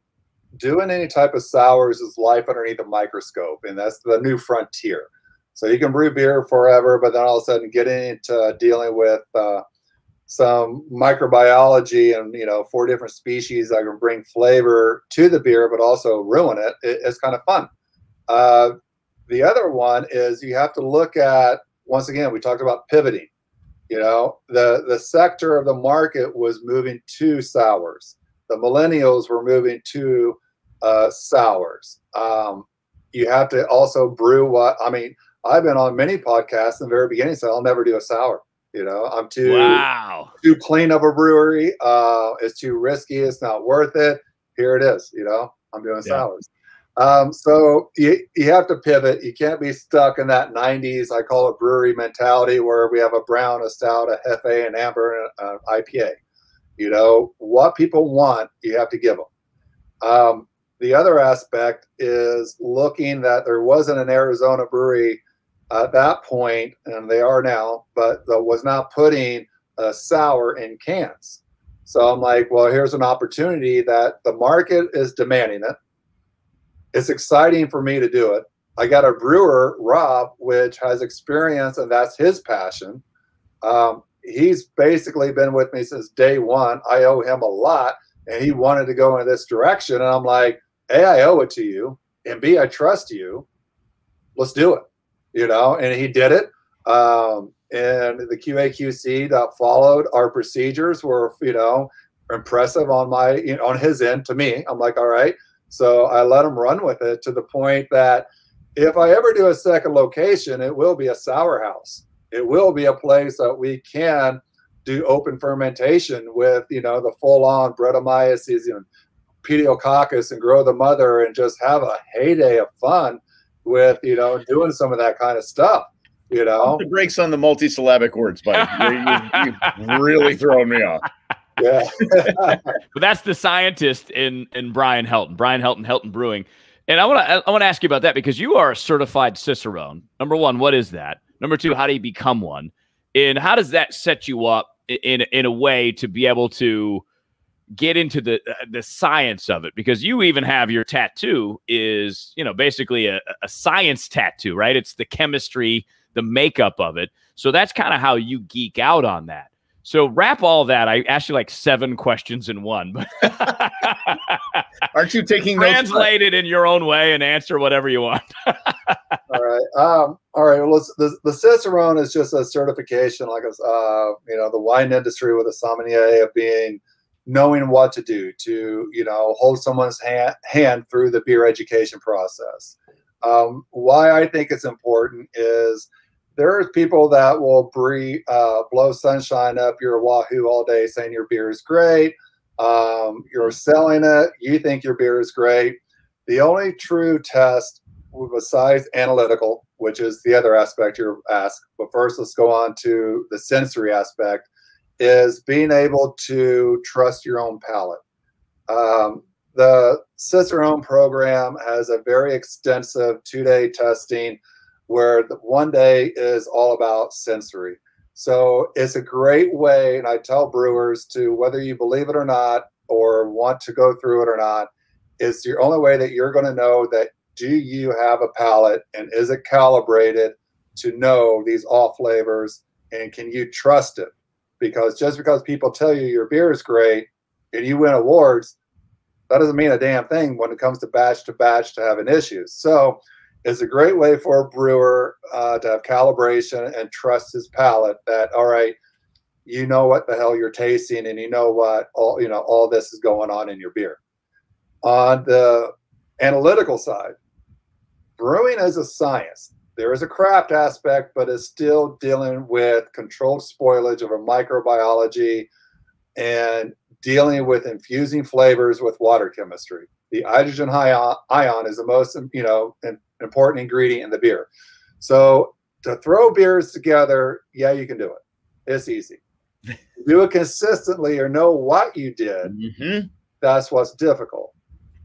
doing any type of sours is life underneath a microscope, and that's the new frontier. So you can brew beer forever, but then all of a sudden getting into dealing with some microbiology and 4 different species that can bring flavor to the beer, but also ruin it. It's kind of fun. The other one is you have to look at, once again, we talked about pivoting. The sector of the market was moving to sours. The millennials were moving to sours. You have to also brew I've been on many podcasts in the very beginning said I'll never do a sour. I'm too clean of a brewery. It's too risky. It's not worth it. Here it is. I'm doing sours. So you have to pivot. You can't be stuck in that 90s, I call it brewery mentality, where we have a brown, a stout, a hefe, an amber, and an IPA. What people want, you have to give them. The other aspect is looking that there wasn't an Arizona brewery at that point, and they are now, but that was not putting a sour in cans. So I'm like, well, here's an opportunity that the market is demanding it. It's exciting for me to do it. I got a brewer, Rob, which has experience, and that's his passion. He's basically been with me since day one. I owe him a lot, and he wanted to go in this direction. And I'm like, A, I owe it to you, and B, I trust you. Let's do it. And he did it. And the QA/QC that followed our procedures were, impressive on his end to me. I'm like, all right. So I let him run with it to the point that if I ever do a second location, it will be a sour house. It will be a place that we can do open fermentation with, the full-on Brettanomyces and Pediococcus and grow the mother and just have a heyday of fun with, doing some of that kind of stuff, The brakes on the multisyllabic words, buddy. You've really thrown me off. Yeah. But that's the scientist in Brian Helton. Brian Helton, Helton Brewing. And I want to ask you about that because you are a certified Cicerone. Number one, what is that? Number two, how do you become one? And how does that set you up in a way to be able to get into the science of it? Because you even have your tattoo is, basically a science tattoo, right? It's the chemistry, the makeup of it. So that's kind of how you geek out on that. So wrap all that. I asked you like 7 questions in one. Aren't you taking notes? Translate it in your own way and answer whatever you want. All right. All right. Well, the Cicerone is just a certification, like the wine industry with a sommelier of knowing what to do to, hold someone's hand through the beer education process. Why I think it's important is there are people that will blow sunshine up your wahoo all day saying your beer is great. You're selling it. You think your beer is great. The only true test, besides analytical, which is the other aspect you're asked, but first let's go on to the sensory aspect, is being able to trust your own palate. The Cicerone program has a very extensive 2-day testing where the 1 day is all about sensory. So it's a great way, and I tell brewers to, whether you believe it or not, or want to go through it or not, it's the only way that you're going to know that do you have a palate and is it calibrated to know these off flavors, and can you trust it? Because just because people tell you your beer is great and you win awards, that doesn't mean a damn thing when it comes to batch to having issues. So it's a great way for a brewer to have calibration and trust his palate that, all right, you know what the hell you're tasting, and you know what all this is going on in your beer. On the analytical side, brewing is a science. There is a craft aspect, but it's still dealing with controlled spoilage of a microbiology and dealing with infusing flavors with water chemistry. The hydrogen ion is the most important ingredient in the beer. So to throw beers together, yeah, you can do it. It's easy. Do it consistently or know what you did. That's what's difficult.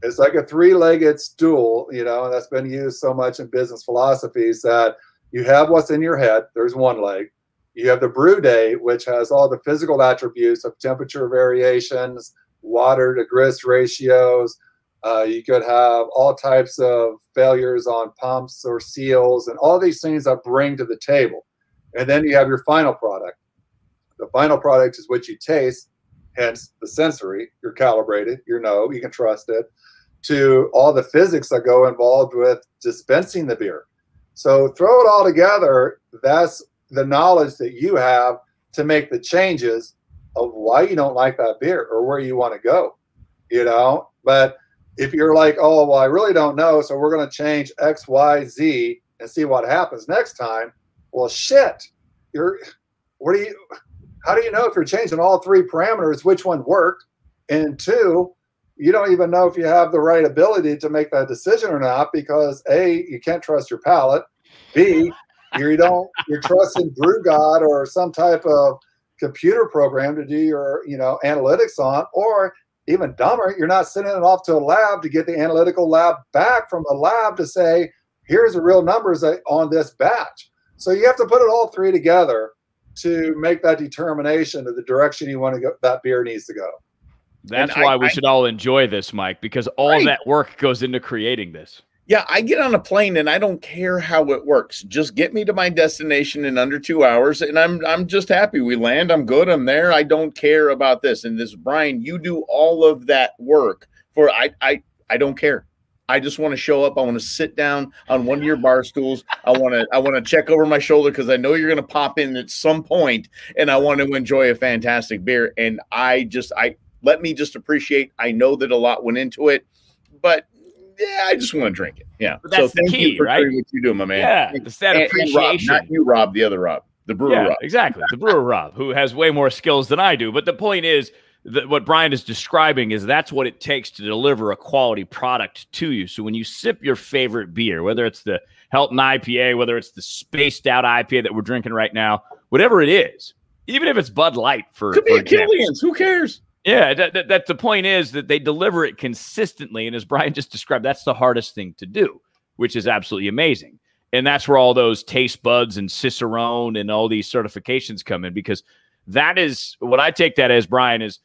It's like a three-legged stool, that's been used so much in business philosophies, that you have what's in your head. There's one leg. You have the brew day, which has all the physical attributes of temperature variations, water to grist ratios. You could have all types of failures on pumps or seals and all these things that bring to the table. And then you have your final product. The final product is what you taste, hence the sensory. You're calibrated, you can trust it, to all the physics that go involved with dispensing the beer. So throw it all together. That's the knowledge that you have to make the changes of why you don't like that beer or where you want to go, But if you're like, oh, well, I really don't know, so we're going to change X, Y, Z and see what happens next time. Well, shit, how do you know if you're changing all three parameters, which one worked? And two, you don't even know if you have the right ability to make that decision or not, because A, you can't trust your palate. B, you're trusting Brew God or some type of computer program to do your, analytics on, or even dumber, you're not sending it off to a lab to get the analytical lab back from a lab to say, here's the real numbers on this batch. So you have to put it all three together to make that determination of the direction you want to go, that beer needs to go. That's why we should all enjoy this, Mike, because all that work goes into creating this. Yeah, I get on a plane and I don't care how it works. Just get me to my destination in under 2 hours, and I'm just happy. We land, I'm good, I'm there. I don't care about this. And this, Brian, you do all of that work for I don't care. I just want to show up. I want to sit down on one of your bar stools. I want to check over my shoulder because I know you're going to pop in at some point, and I want to enjoy a fantastic beer. And let me just appreciate. I know that a lot went into it, but yeah, I just want to drink it. Yeah. But that's the key, right? Doing what you do, my man. Yeah. It's that appreciation. Rob, not you, Rob, the other Rob, the brewer Rob. Exactly. The brewer Rob, who has way more skills than I do. But the point is that what Brian is describing is that's what it takes to deliver a quality product to you. So when you sip your favorite beer, whether it's the Helton IPA, whether it's the spaced out IPA that we're drinking right now, whatever it is, even if it's Bud Light could be a Killian's, who cares? Yeah, that the point is that they deliver it consistently. And as Brian just described, that's the hardest thing to do, which is absolutely amazing. And that's where all those taste buds and Cicerone and all these certifications come in, because that is what I take that as, Brian's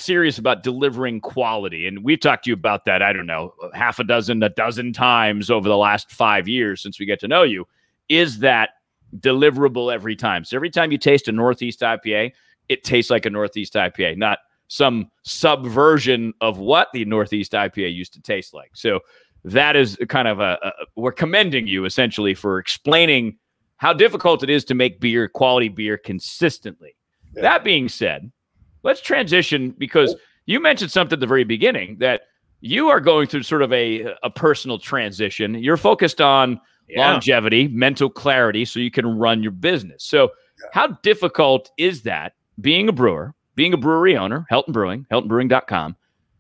serious about delivering quality. And we've talked to you about that, I don't know, a dozen times over the last 5 years since we get to know you. Is that deliverable every time? So every time you taste a Northeast IPA, it tastes like a Northeast IPA, not some subversion of what the Northeast IPA used to taste like. So that is kind of we're commending you essentially for explaining how difficult it is to make quality beer consistently. Yeah. That being said, let's transition, because you mentioned something at the very beginning that you are going through sort of a personal transition. You're focused on longevity, mental clarity, so you can run your business. So how difficult is that? Being a brewer, being a brewery owner, Helton Brewing, HeltonBrewing.com,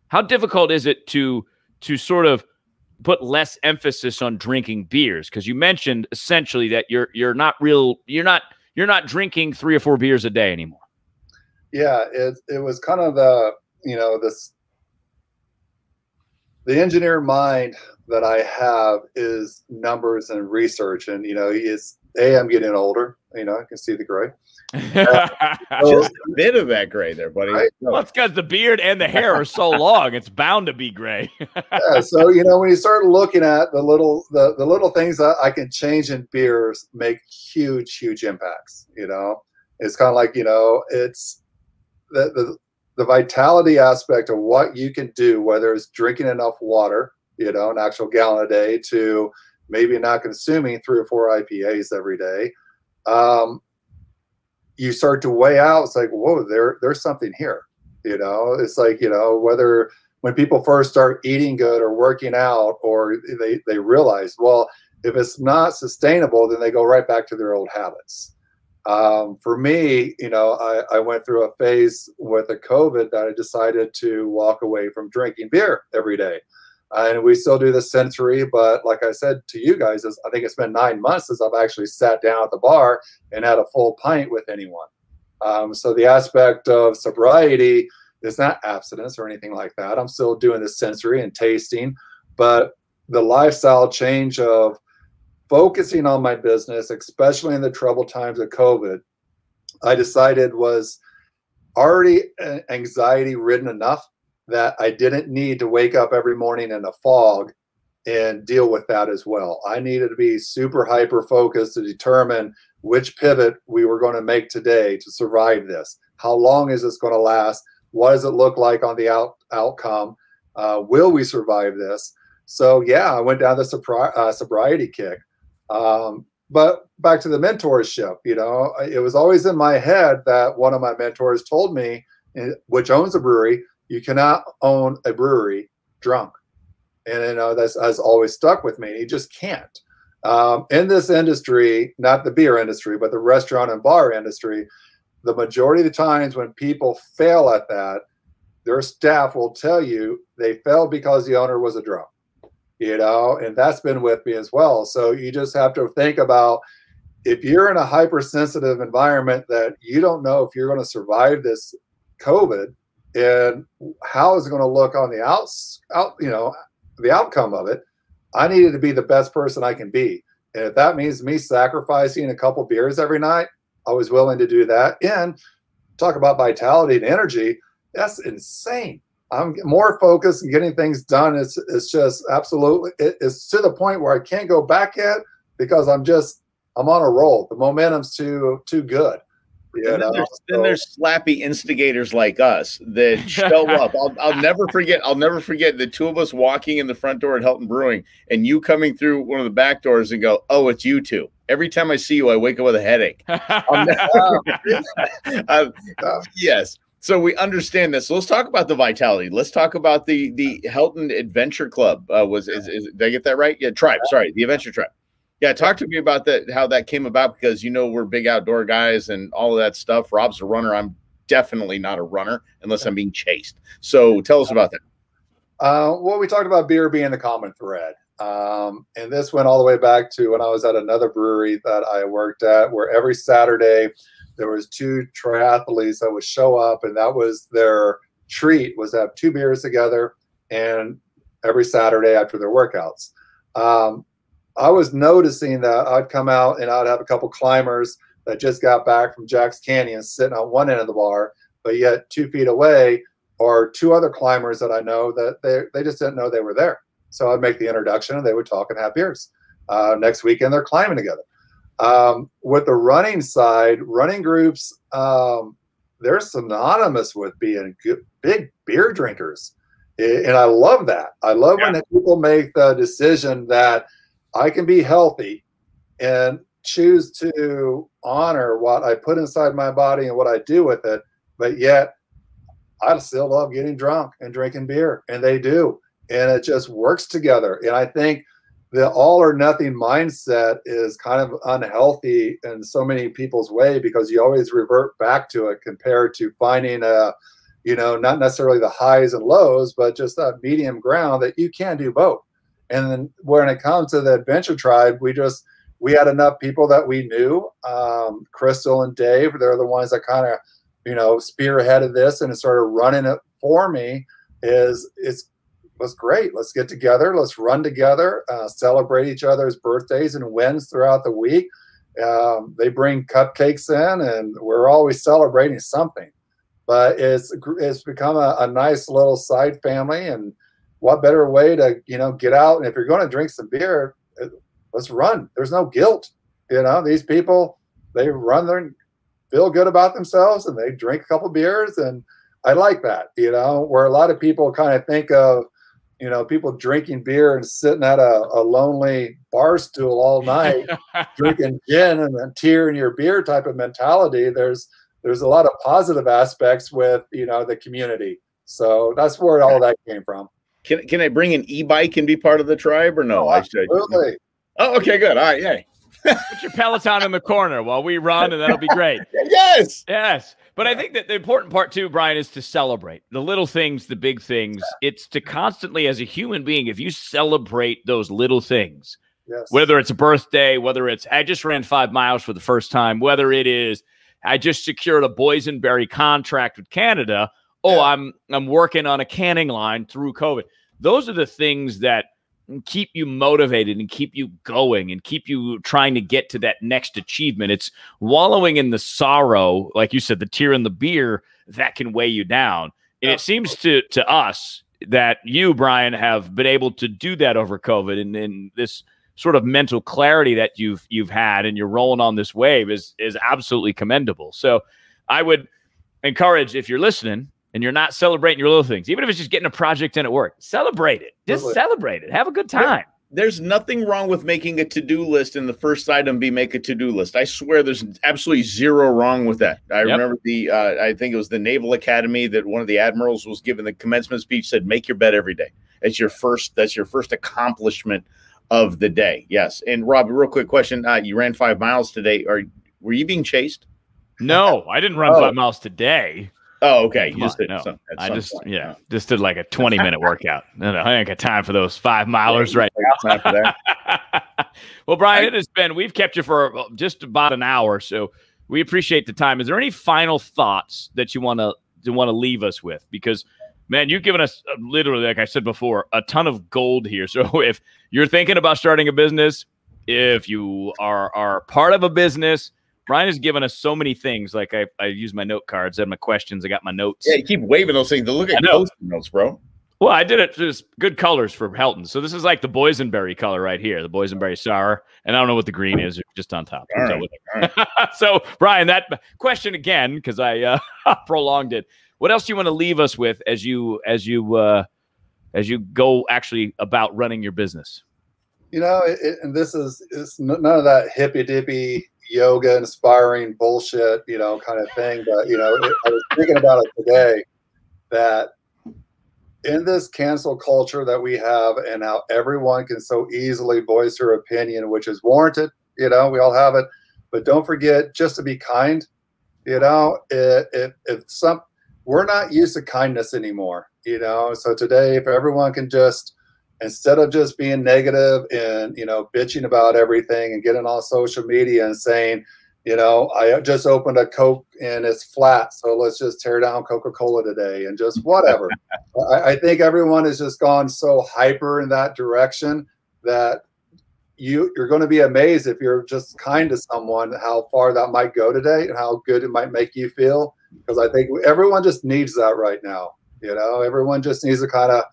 how difficult is it to sort of put less emphasis on drinking beers? Because you mentioned essentially that you're not drinking 3 or 4 beers a day anymore. Yeah, it was kind of the engineer mind that I have is numbers and research, and I'm getting older. I can see the gray. Just a bit of that gray there, buddy. Right? Well, it's because the beard and the hair are so long; it's bound to be gray. Yeah, so when you start looking at the little things that I can change in beers, make huge impacts. It's kind of like it's the vitality aspect of what you can do, whether it's drinking enough water, an actual gallon a day, to maybe not consuming 3 or 4 IPAs every day. you start to weigh out, it's like, whoa, there's something here. You know, it's like, you know, whether when people first start eating good or working out, or they realize, well, if it's not sustainable, then they go right back to their old habits. For me, you know, I went through a phase with the COVID that I decided to walk away from drinking beer every day. And we still do the sensory, but like I said to you guys, I think it's been 9 months since I've actually sat down at the bar and had a full pint with anyone. So the aspect of sobriety is not abstinence or anything like that. I'm still doing the sensory and tasting, but the lifestyle change of focusing on my business, especially in the troubled times of COVID, I decided was already anxiety ridden enough that I didn't need to wake up every morning in a fog and deal with that as well. I needed to be super hyper focused to determine which pivot we were going to make today to survive this. How long is this going to last? What does it look like on the outcome? Will we survive this? So yeah, I went down the sobriety kick. But back to the mentorship, you know, it was always in my head that one of my mentors told me, which owns a brewery, you cannot own a brewery drunk. And you know, that has always stuck with me. You just can't. In this industry, not the beer industry, but the restaurant and bar industry, the majority of the times when people fail at that, their staff will tell you they failed because the owner was a drunk. You know, and that's been with me as well. So you just have to think about, if you're in a hypersensitive environment that you don't know if you're going to survive this COVID, and how is it going to look on the you know, the outcome of it. I needed to be the best person I can be. And if that means me sacrificing a couple beers every night, I was willing to do that. And talk about vitality and energy, that's insane. I'm more focused and getting things done. It's just absolutely, it's to the point where I can't go back yet because I'm on a roll. The momentum's too good. And then there's slappy instigators like us that show up. I'll never forget the two of us walking in the front door at Helton Brewing and you coming through one of the back doors and go, "Oh, it's you two." Every time I see you, I wake up with a headache. Yes. So we understand this. So let's talk about the vitality. Let's talk about the Helton Adventure Club. Did I get that right? Yeah, Tribe. Sorry, the Adventure Tribe. Yeah, talk to me about that, how that came about, because you know we're big outdoor guys and all of that stuff. Rob's a runner. I'm definitely not a runner unless I'm being chased. So tell us about that. Well, we talked about beer being the common thread. And this went all the way back to when I was at another brewery that I worked at, where every Saturday there was 2 triathletes that would show up, and that was their treat, was to have 2 beers together, and every Saturday after their workouts. I was noticing that I'd come out and I'd have a couple climbers that just got back from Jack's Canyon sitting on one end of the bar, but yet 2 feet away are 2 other climbers that I know that they just didn't know they were there. So I'd make the introduction and they would talk and have beers. Next weekend, they're climbing together. With the running side, running groups, they're synonymous with being big beer drinkers. And I love that. I love when people make the decision that I can be healthy and choose to honor what I put inside my body and what I do with it, but yet I still love getting drunk and drinking beer, and they do. And it just works together. And I think the all or nothing mindset is kind of unhealthy in so many people's way, because you always revert back to it compared to finding not necessarily the highs and lows, but just that medium ground that you can do both. And then when it comes to the Adventure Tribe, we had enough people that we knew. Crystal and Dave, they're the ones that kind of, spearheaded this and started running it for me. Was great. Let's get together. Let's run together, celebrate each other's birthdays and wins throughout the week. They bring cupcakes in, and we're always celebrating something. But it's become a nice little side family, and what better way to get out? And if you're going to drink some beer, let's run. There's no guilt. These people, they run, feel good about themselves, and they drink a couple beers, and I like that. Where a lot of people kind of think of you know, people drinking beer and sitting at a lonely bar stool all night, drinking gin and then tear in your beer type of mentality. There's a lot of positive aspects with, you know, the community. So that's where all that came from. Can I bring an e-bike and be part of the tribe or no? Oh, absolutely. Oh, okay, good. All right, yay. Put your Peloton in the corner while we run, and that'll be great. Yes. Yes. But I think that the important part too, Brian, is to celebrate the little things, the big things. It's to constantly, as a human being, if you celebrate those little things, whether it's a birthday, whether it's I just ran 5 miles for the first time, whether it is I just secured a Boysenberry contract with Canada. Oh, I'm working on a canning line through COVID. Those are the things that keep you motivated and keep you going and keep you trying to get to that next achievement. It's wallowing in the sorrow, like you said, the tear in the beer that can weigh you down. And it seems to us that you, Brian, have been able to do that over COVID, and this sort of mental clarity that you've had, and you're rolling on this wave is absolutely commendable. So I would encourage, if you're listening and you're not celebrating your little things, even if it's just getting a project in at work, celebrate it. Just celebrate it. Have a good time. There's nothing wrong with making a to-do list and the first item be make a to-do list. I swear there's absolutely zero wrong with that. I remember I think it was the Naval Academy that one of the admirals was giving the commencement speech, said, make your bed every day. That's your first accomplishment of the day. Yes. And Rob, a real quick question. You ran 5 miles today. Were you being chased? No, I didn't run 5 miles today. Oh, okay. You just did just did like a 20-minute workout. No, I ain't got time for those 5 milers right now. Time for that. Well, Brian, we've kept you for just about an hour, so we appreciate the time. Is there any final thoughts that you want to leave us with? Because, man, you've given us literally, like I said before, a ton of gold here. So if you're thinking about starting a business, if you are part of a business, Brian has given us so many things. Like I use my note cards, I have my questions, I got my notes. Yeah, you keep waving those things to look at those notes, bro. Well, I did it just good colors for Helton. So this is like the Boysenberry color right here, the Boysenberry Sour. And I don't know what the green is, just on top. All right. So, Brian, that question again, because I prolonged it. What else do you want to leave us with as you go actually about running your business? You know, and this is none of that hippy dippy yoga inspiring bullshit, you know, kind of thing. But, you know, I was thinking about it today that in this cancel culture that we have and how everyone can so easily voice their opinion, which is warranted, you know, we all have it. But don't forget just to be kind. You know, we're not used to kindness anymore, you know. So today, if everyone can just, instead of just being negative and, you know, bitching about everything and getting on social media and saying, you know, I just opened a Coke and it's flat, so let's just tear down Coca-Cola today and just whatever. I think everyone has just gone so hyper in that direction that you're going to be amazed if you're just kind to someone, how far that might go today and how good it might make you feel. Because I think everyone just needs that right now. You know, everyone just needs to kind of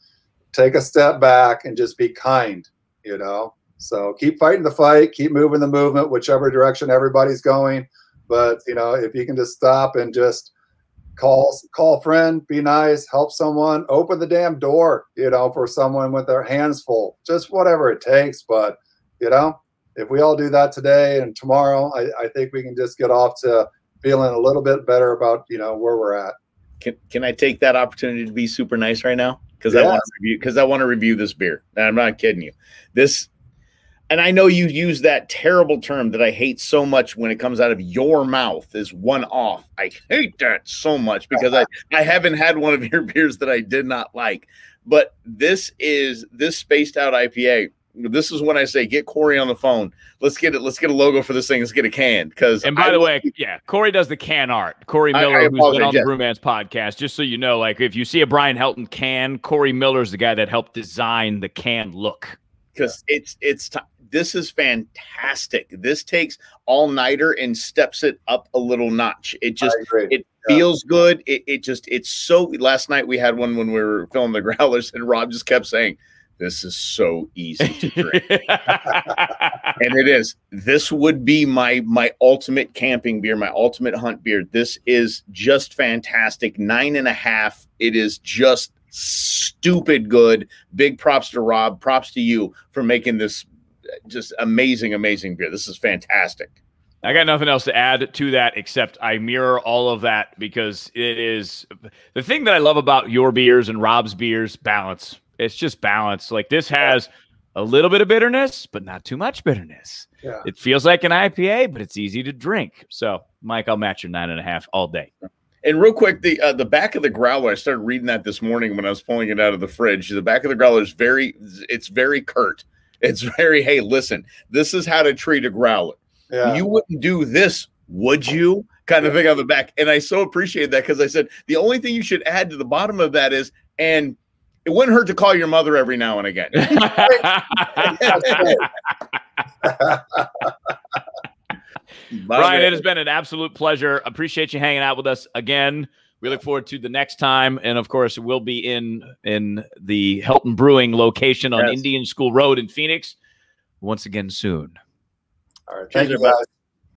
take a step back and just be kind, you know. So keep fighting the fight, keep moving the movement, whichever direction everybody's going. But, you know, if you can just stop and just call a friend, be nice, help someone, open the damn door, you know, for someone with their hands full, just whatever it takes. But, you know, if we all do that today and tomorrow, I think we can just get off to feeling a little bit better about, you know, where we're at. Can I take that opportunity to be super nice right now? Because I want to review this beer. And I'm not kidding you. And I know you use that terrible term that I hate so much when it comes out of your mouth is one off. I hate that so much because I haven't had one of your beers that I did not like. But this spaced out IPA. This is when I say get Corey on the phone. Let's get a logo for this thing. Let's get a can. And by the way, yeah, Corey does the can art. Corey Miller, who's been on the Brewmance podcast. Just so you know, like if you see a Brian Helton can, Corey Miller is the guy that helped design the can look. Because this is fantastic. This takes all-nighter and steps it up a little notch. It feels good. It's so. Last night we had one when we were filming the growlers, and Rob just kept saying, "This is so easy to drink," and it is. This would be my ultimate camping beer, my ultimate hunt beer. This is just fantastic. 9.5. It is just stupid good. Big props to Rob. Props to you for making this just amazing, amazing beer. This is fantastic. I got nothing else to add to that except I mirror all of that because it is the thing that I love about your beers and Rob's beers, balance. It's just balance. Like this has a little bit of bitterness, but not too much bitterness. Yeah. It feels like an IPA, but it's easy to drink. So, Mike, I'll match your 9.5 all day. And real quick, the back of the growler, I started reading that this morning when I was pulling it out of the fridge. The back of the growler is it's very curt. It's very, hey, listen, this is how to treat a growler. Yeah. You wouldn't do this, would you? Kind of thing on the back. And I so appreciate that because I said the only thing you should add to the bottom of that is, and it wouldn't hurt to call your mother every now and again. Brian, it has been an absolute pleasure. Appreciate you hanging out with us again. We look forward to the next time. And, of course, we'll be in the Helton Brewing location on Indian School Road in Phoenix once again soon. All right. Thank you, guys.